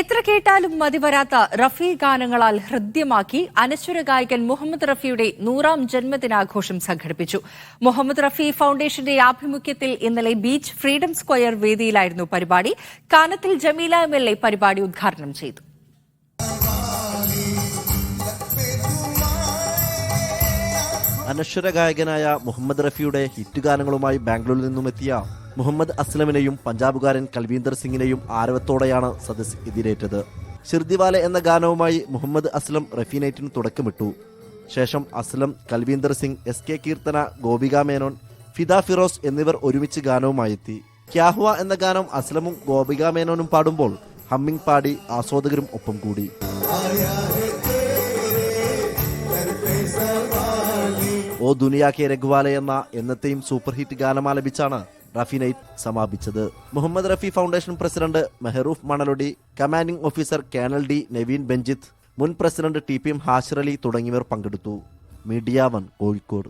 എത്ര കേട്ടാലും മതിവരാത്ത റഫി ഗാനങ്ങളാൽ ഹൃദ്യമാക്കി അനശ്വര ഗായകൻ മുഹമ്മദ് റഫിയുടെ 100ാം ജന്മദിനാഘോഷം സംഘടിപ്പിച്ചു. മുഹമ്മദ് റഫി ഫൗണ്ടേഷന്റെ ആഭിമുഖ്യത്തിൽ ഇന്നലെ ബീച്ച് ഫ്രീഡം സ്ക്വയർ വേദിയിലായിരുന്നു പരിപാടി. കാനത്തിൽ ജമീല MLA പരിപാടി ഉദ്ഘാടനം ചെയ്തു. അനശ്വര ഗായകനായ മുഹമ്മദ് റഫിയുടെ ഹിറ്റ് ഗാനങ്ങളുമായി ബാംഗ്ലൂരിൽ നിന്നുമെത്തിയ മുഹമ്മദ് അസ്ലമിനെയും പഞ്ചാബുകാരൻ കൽവീന്ദർ സിംഗിനെയും ആരവത്തോടെയാണ് സദസ് എതിരേറ്റത്. ഷിർദിവാലെ എന്ന ഗാനവുമായി മുഹമ്മദ് അസ്ലം റഫി നൈറ്റിന് തുടക്കമിട്ടു. ശേഷം അസ്ലം, കൽവീന്ദർ സിംഗ്, SK കീർത്തന, ഗോപിക മേനോൻ, ഫിദ ഫിറോസ് എന്നിവർ ഒരുമിച്ച് ഗാനവുമായി എത്തി. ക്യാഹുവ എന്ന ഗാനം അസ്ലമും ഗോപിക മേനോനും പാടുമ്പോൾ ഹമ്മിങ് പാടി ആസ്വാദകരും ഒപ്പം കൂടി. ഓ ദുനിയാ കെ രഘുവാലെ എന്ന എന്നത്തെയും സൂപ്പർ ഹിറ്റ് ഗാനമാലപിച്ചാണ് റഫി നൈറ്റ് സമാപിച്ചത്. Muhammad Rafi foundation president Mehroof Manalodi, commanding officer colonel D Naveen Benjith, മുൻ പ്രസിഡന്റ് TPM ഹാഷിർ അലി തുടങ്ങിയവർ പങ്കെടുത്തു. മീഡിയ 1 കോഴിക്കോട്.